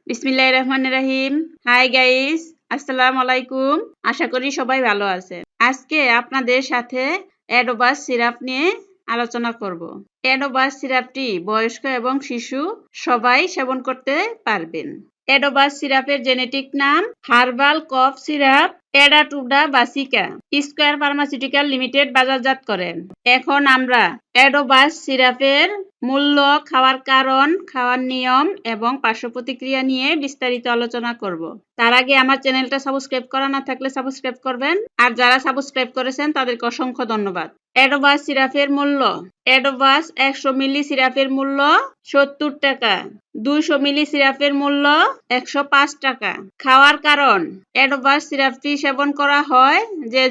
বিসমিল্লাহির রহমানির রহিম। Hi guys, আসসালামু আলাইকুম। আশা করি সবাই ভালো আছেন। আজকে আপনাদের সাথে অ্যাডোবাস সিরাপ নিয়ে আলোচনা করব। অ্যাডোবাস সিরাপটি বয়স্ক এবং শিশু সবাই সেবন করতে পারবেন। অ্যাডোবাস সিরাপের জেনেটিক নাম হার্বাল কফ সিরাপ অ্যাডাটুডা বাসিকা। স্কয়ার ফার্মাসিউটিক্যাল লিমিটেড বাজারজাত করেন। এখন আমরা অ্যাডোবাস সিরাপের মূল্য, খাওয়ার কারণ, খাওয়ার নিয়ম এবং পার্শ্ব প্রতিক্রিয়া নিয়ে বিস্তারিত আলোচনা করব। তার আগে আমার চ্যানেলটা সাবস্ক্রাইব করা না থাকলে সাবস্ক্রাইব করবেন, আর যারা সাবস্ক্রাইব করেছেন তাদেরকে অসংখ্য ধন্যবাদ। অ্যাডোবাস সিরাপের মূল্য। অ্যাডোবাস 100 মিলি সিরাপের মূল্য 70 টাকা। 200 মিলি সিরাপের মূল্য 105 টাকা। খাওয়ার কারণ। অ্যাডোবাস সিরাপটি সেবন করা হয়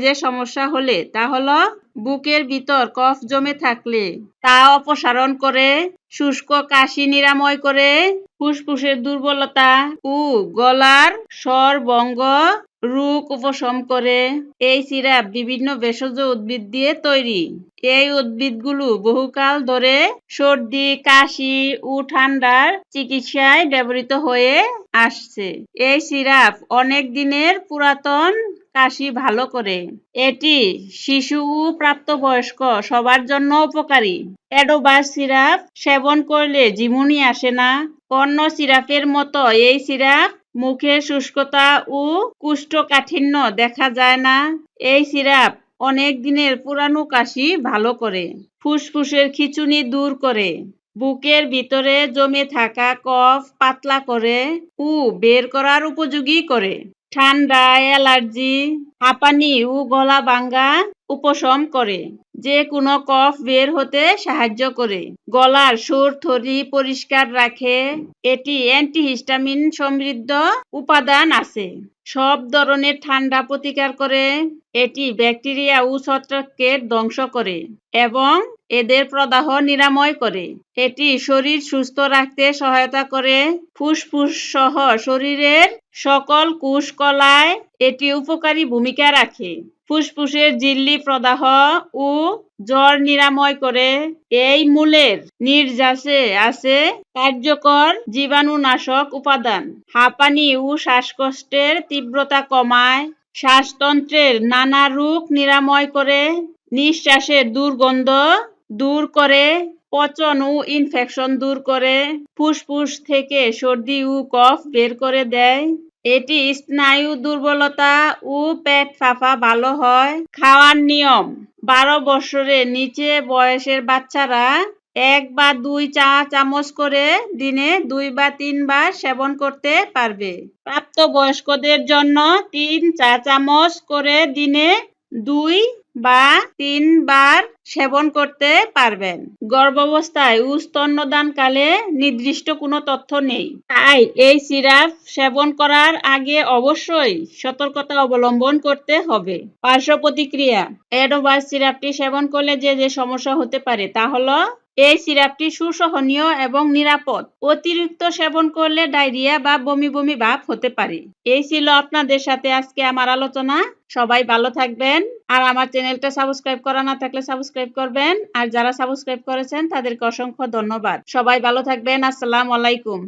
যে সমস্যা হলে, তা হলো বুকের ভিতর কফ জমে থাকলে তা অপসারণ করে, শুষ্ক কাশি নিরাময় করে, ফুসফুসের দুর্বলতা ও গলার স্বর ভঙ্গ রোগ উপশম করে। এই সিরাপ বিভিন্ন ভেষজ উদ্ভিদ দিয়ে তৈরি। এই উদ্ভিদগুলো বহুকাল ধরে সর্দি, কাশি ও ঠান্ডার চিকিৎসায় ব্যবহৃত হয়ে আসছে। এই সিরাপ অনেক দিনের পুরাতন কাশি ভালো করে। এটি শিশু ও প্রাপ্তবয়স্ক সবার জন্য উপকারী। অ্যাডোবাস সিরাপ সেবন করলে ঝিমুনি আসে না। অন্য সিরাপের মতো এই সিরাপ মুখের শুষ্কতা ও কোষ্ঠকাঠিন্য দেখা যায় না। এই সিরাপ অনেক দিনের পুরানো কাশি ভালো করে, ফুসফুসের খিঁচুনি দূর করে, বুকের ভিতরে জমে থাকা কফ পাতলা করে ও বের করার উপযোগী করে, ঠান্ডা, অ্যালার্জি, হাঁপানি ও গলা ভাঙ্গা উপশম করে, যে কোনো কফ বের হতে সাহায্য করে, গলার সুর থরি পরিষ্কার রাখে। এটি অ্যান্টিহিস্টামিন সমৃদ্ধ উপাদান আছে। সব ধরনের ঠান্ডা প্রতিকার করে। এটি ব্যাকটেরিয়া ও ছত্রাককে ধ্বংস করে এবং এদের প্রদাহ নিরাময় করে। এটি শরীর সুস্থ রাখতে সহায়তা করে। ফুসফুস সহ শরীরের সকল কোষ কলায় এটি উপকারী ভূমিকা রাখে। ফুসফুসের ঝিল্লি প্রদাহ ও জ্বর নিরাময় করে। এই মূলের নির্যাসে আছে কার্যকর জীবাণুনাশক উপাদান। হাঁপানি ও শ্বাসকষ্টের তীব্রতা কমায়, শ্বাসতন্ত্রের নানা রোগ নিরাময় করে, নিঃশ্বাসের দুর্গন্ধ দূর করে, পচন ও ইনফেকশন দূর করে, ফুসফুস থেকে সর্দি ও কফ বের করে দেয়। এটি স্নায়ু দুর্বলতা ও পেট ফাঁপা ভালো হয়। খাওয়ার নিয়ম। 12 বছরের নিচে বয়সের বাচ্চারা 1 বা 2 চা চামচ করে দিনে 2 বা 3 বার সেবন করতে পারবে। প্রাপ্তবয়স্কদের জন্য 3 চা চামচ করে দিনে 2 বা 3 বার সেবন করতে পারবেন। গর্ভাবস্থায় ও স্তন্যদানকালে নির্দিষ্ট কোনো তথ্য নেই। তাই এই সিরাপ সেবন করার আগে অবশ্যই সতর্কতা অবলম্বন করতে হবে। পার্শ্ব প্রতিক্রিয়া। অ্যাডোবাস সিরাপটি সেবন করলে যে সমস্যা হতে পারে তা হলো, এই সিরাপটি সুসহনীয় এবং নিরাপদ। অতিরিক্ত সেবন করলে ডায়রিয়া বা বমি বমি ভাব হতে পারে। এই ছিল আপনাদের সাথে আজকে আমার আলোচনা। সবাই ভালো থাকবেন, আর আমার চ্যানেলটা সাবস্ক্রাইব করা না থাকলে সাবস্ক্রাইব করবেন, আর যারা সাবস্ক্রাইব করেছেন তাদেরকে অসংখ্য ধন্যবাদ। সবাই ভালো থাকবেন। আসসালামু আলাইকুম।